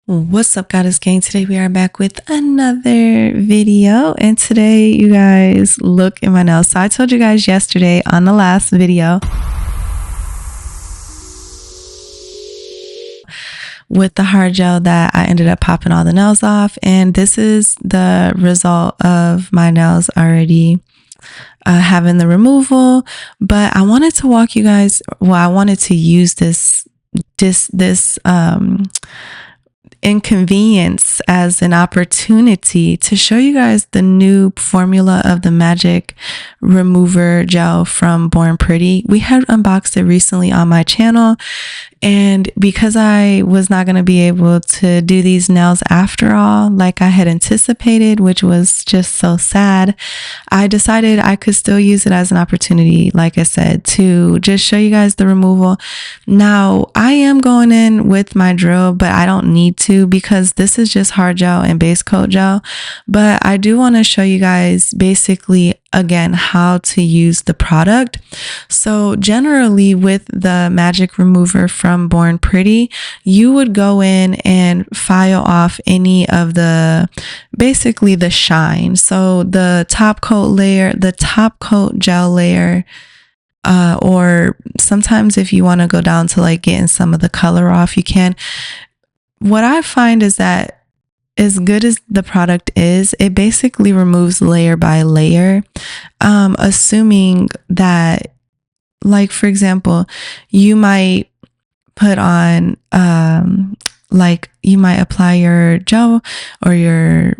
What's up, Goddess Gang? Today we are back with another video, and today you guys look at my nails. So I told you guys yesterday on the last video with the hard gel that I ended up popping all the nails off, and this is the result of my nails already having the removal. But I wanted to walk you guys, I wanted to use this inconvenience as an opportunity to show you guys the new formula of the magic remover gel from Born Pretty. We had unboxed it recently on my channel, and because I was not going to be able to do these nails after all like I had anticipated, which was just so sad, I decided I could still use it as an opportunity, like I said, to just show you guys the removal. Now I am going in with my drill, but I don't need to because this is just hard gel and base coat gel. But I do want to show you guys basically again how to use the product. So generally with the magic remover from Born Pretty, you would go in and file off any of basically the shine. So the top coat layer, the top coat gel layer, or sometimes if you want to go down to like getting some of the color off, you can. What I find is that as good as the product is, it basically removes layer by layer, assuming that, like, for example, you might put on, like you might apply your gel or your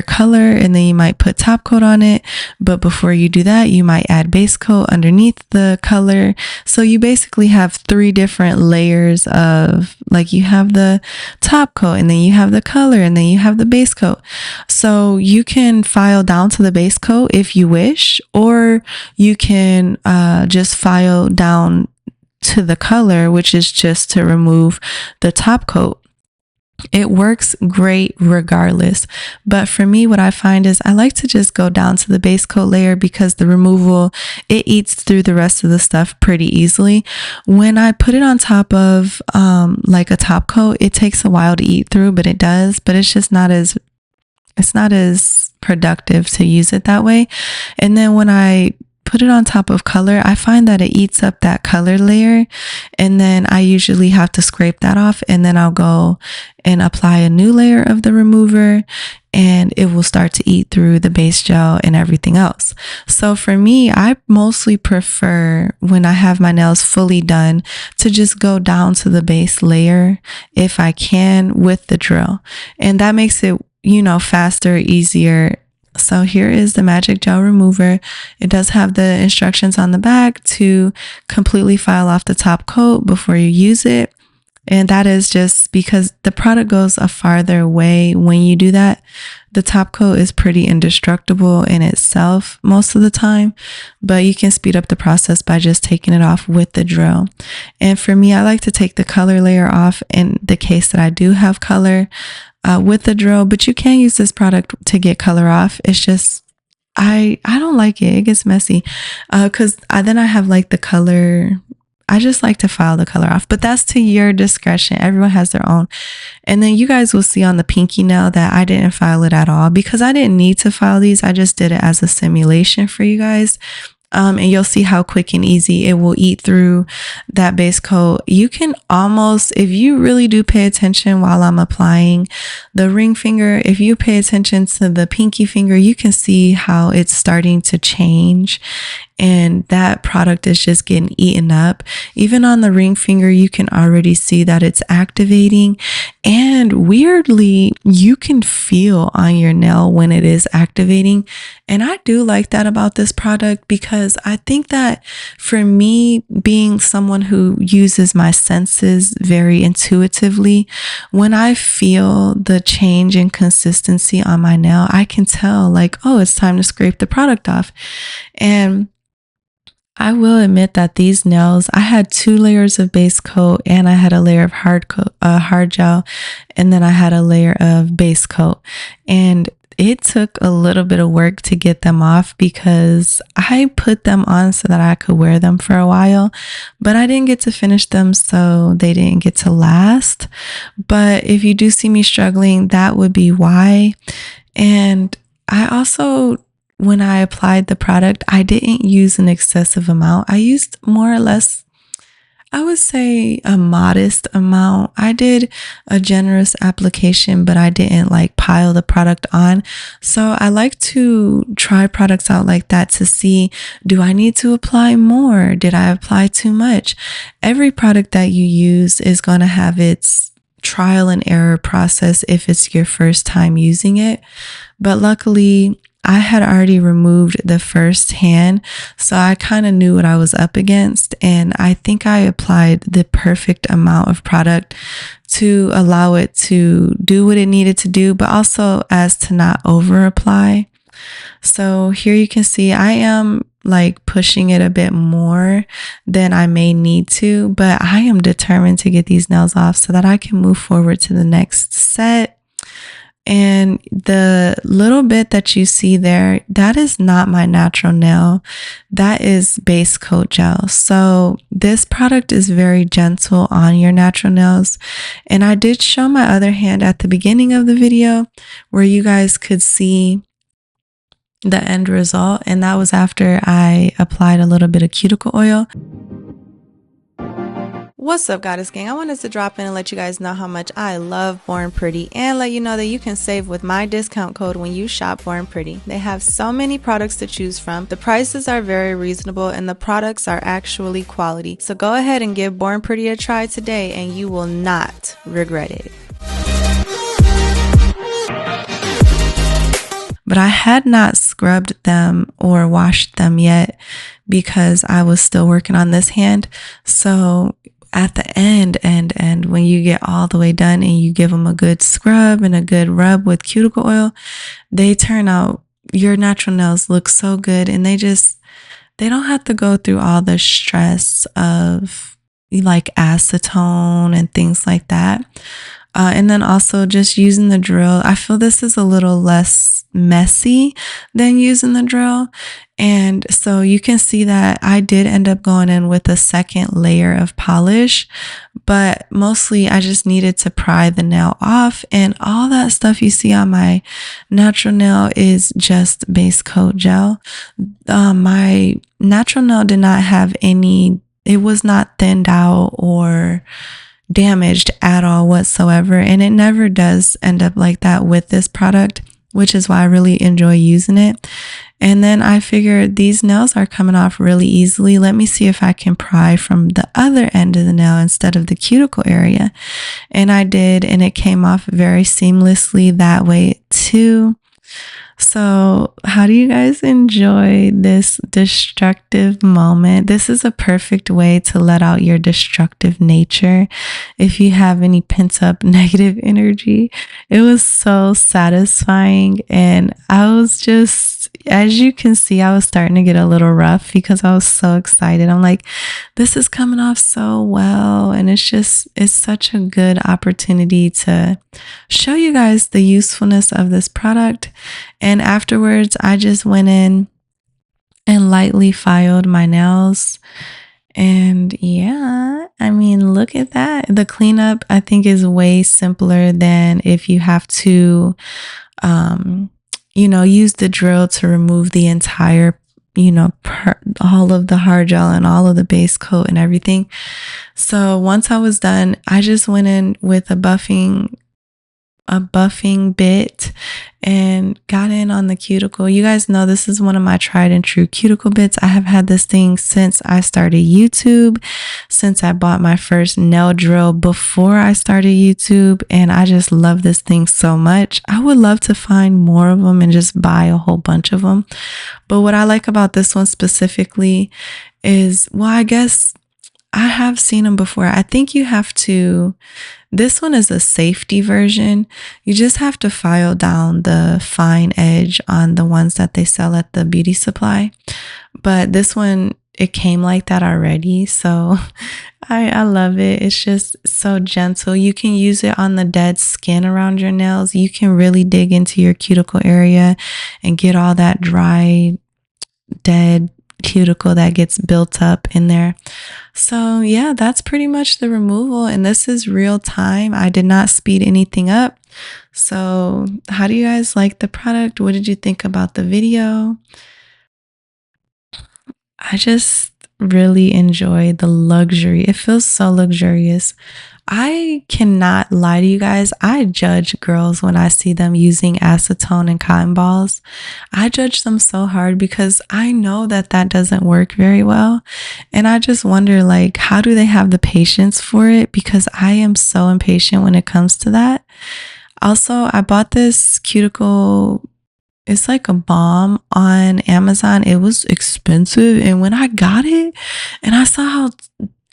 color, and then you might put top coat on it. But before you do that, you might add base coat underneath the color. So you basically have 3 different layers of, like, you have the top coat, and then you have the color, and then you have the base coat. So you can file down to the base coat if you wish, or you can just file down to the color, which is just to remove the top coat. It works great regardless. But for me, what I find is I like to just go down to the base coat layer because the removal, it eats through the rest of the stuff pretty easily. When I put it on top of like a top coat, it takes a while to eat through, but it does. But it's just not as productive to use it that way. And then when I put it on top of color, I find that it eats up that color layer, and then I usually have to scrape that off, and then I'll go and apply a new layer of the remover, and it will start to eat through the base gel and everything else. So for me, I mostly prefer, when I have my nails fully done, to just go down to the base layer if I can with the drill, and that makes it, faster, easier. So here is the magic gel remover. It does have the instructions on the back to completely file off the top coat before you use it. And that is just because the product goes a farther way when you do that. The top coat is pretty indestructible in itself most of the time, but you can speed up the process by just taking it off with the drill. And for me, I like to take the color layer off in the case that I do have color with the drill, but you can use this product to get color off. It's just, I don't like it. It gets messy because then I have like the color. I just like to file the color off, but that's to your discretion. Everyone has their own. And then you guys will see on the pinky nail that I didn't file it at all because I didn't need to file these. I just did it as a simulation for you guys. And you'll see how quick and easy it will eat through that base coat. You can almost, if you really do pay attention while I'm applying the ring finger, if you pay attention to the pinky finger, you can see how it's starting to change. And that product is just getting eaten up. Even on the ring finger, you can already see that it's activating. And weirdly, you can feel on your nail when it is activating. And I do like that about this product because I think that for me, being someone who uses my senses very intuitively, when I feel the change in consistency on my nail, I can tell like, oh, it's time to scrape the product off. And I will admit that these nails, I had 2 layers of base coat and I had a layer of hard gel, and then I had a layer of base coat. And it took a little bit of work to get them off because I put them on so that I could wear them for a while, but I didn't get to finish them, so they didn't get to last. But if you do see me struggling, that would be why. And I also, when I applied the product, I didn't use an excessive amount. I used more or less, I would say, a modest amount. I did a generous application, but I didn't like pile the product on. So I like to try products out like that to see, do I need to apply more? Did I apply too much? Every product that you use is going to have its trial and error process if it's your first time using it. But luckily, I had already removed the first hand, so I kind of knew what I was up against, and I think I applied the perfect amount of product to allow it to do what it needed to do, but also as to not over apply. So here you can see I am like pushing it a bit more than I may need to, but I am determined to get these nails off so that I can move forward to the next set. And the little bit that you see there, that is not my natural nail. That is base coat gel. So this product is very gentle on your natural nails. And I did show my other hand at the beginning of the video where you guys could see the end result. And that was after I applied a little bit of cuticle oil. What's up, Goddess Gang? I wanted to drop in and let you guys know how much I love Born Pretty and let you know that you can save with my discount code when you shop Born Pretty. They have so many products to choose from. The prices are very reasonable and the products are actually quality. So go ahead and give Born Pretty a try today and you will not regret it. But I had not scrubbed them or washed them yet because I was still working on this hand. So at the end and when you get all the way done and you give them a good scrub and a good rub with cuticle oil, they turn out, your natural nails look so good, and they don't have to go through all the stress of like acetone and things like that. And then also just using the drill. I feel this is a little less messy than using the drill. And so you can see that I did end up going in with a second layer of polish, but mostly I just needed to pry the nail off, and all that stuff you see on my natural nail is just base coat gel. My natural nail did not have any, it was not thinned out or damaged at all whatsoever, and it never does end up like that with this product, which is why I really enjoy using it. And then I figured these nails are coming off really easily. Let me see if I can pry from the other end of the nail instead of the cuticle area. And I did, and it came off very seamlessly that way too. So how do you guys enjoy this destructive moment? This is a perfect way to let out your destructive nature if you have any pent up negative energy. It was so satisfying, and I was just, as you can see, I was starting to get a little rough because I was so excited. I'm like, this is coming off so well, and it's such a good opportunity to show you guys the usefulness of this product. And afterwards, I just went in and lightly filed my nails. And yeah, I mean, look at that. The cleanup, I think, is way simpler than if you have to, use the drill to remove the entire, all of the hard gel and all of the base coat and everything. So once I was done, I just went in with a buffing bit and got in on the cuticle. You guys know this is one of my tried and true cuticle bits. I have had this thing since I started YouTube, since I bought my first nail drill before I started YouTube, and I just love this thing so much. I would love to find more of them and just buy a whole bunch of them. But what I like about this one specifically is, well, I guess I have seen them before. I think you have to, this one is a safety version. You just have to file down the fine edge on the ones that they sell at the beauty supply. But this one, it came like that already. So I love it. It's just so gentle. You can use it on the dead skin around your nails. You can really dig into your cuticle area and get all that dry, dead cuticle that gets built up in there. So yeah, that's pretty much the removal. And this is real time. I did not speed anything up. So how do you guys like the product? What did you think about the video? I just really enjoy the luxury. It feels so luxurious. I cannot lie to you guys. I judge girls when I see them using acetone and cotton balls. I judge them so hard because I know that that doesn't work very well. And I just wonder, like, how do they have the patience for it? Because I am so impatient when it comes to that. Also, I bought this cuticle, it's like a balm on Amazon. It was expensive. And when I got it and I saw how,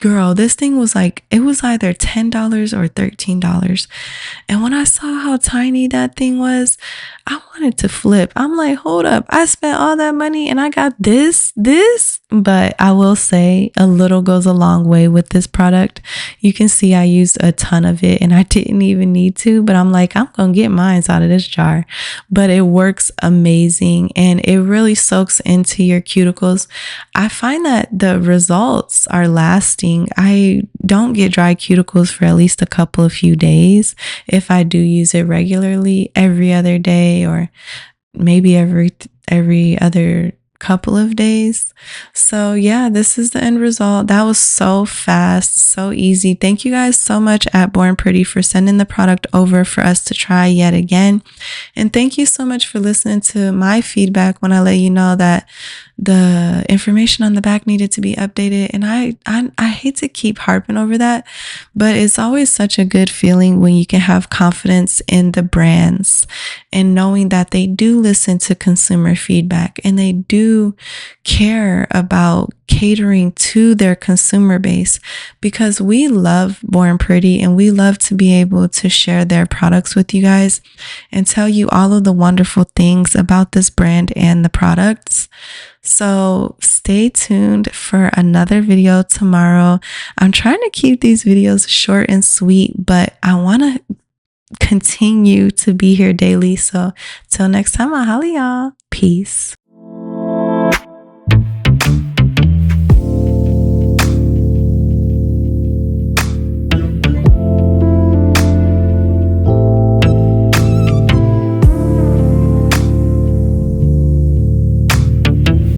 girl, this thing was like, it was either $10 or $13. And when I saw how tiny that thing was, I wanted to flip. I'm like, hold up. I spent all that money and I got this. But I will say a little goes a long way with this product. You can see I used a ton of it and I didn't even need to, but I'm like, I'm going to get mine out of this jar. But it works amazing and it really soaks into your cuticles. I find that the results are lasting. I don't get dry cuticles for at least a couple of few days if I do use it regularly, every other day or maybe every other couple of days. So yeah, this is the end result. That was so fast, so easy. Thank you guys so much at Born Pretty for sending the product over for us to try yet again. And thank you so much for listening to my feedback when I let you know that the information on the back needed to be updated. And I hate to keep harping over that, but it's always such a good feeling when you can have confidence in the brands and knowing that they do listen to consumer feedback and they do care about catering to their consumer base, because we love Born Pretty and we love to be able to share their products with you guys and tell you all of the wonderful things about this brand and the products. So stay tuned for another video tomorrow. I'm trying to keep these videos short and sweet, but I want to continue to be here daily. So till next time, I'll holla y'all. Peace.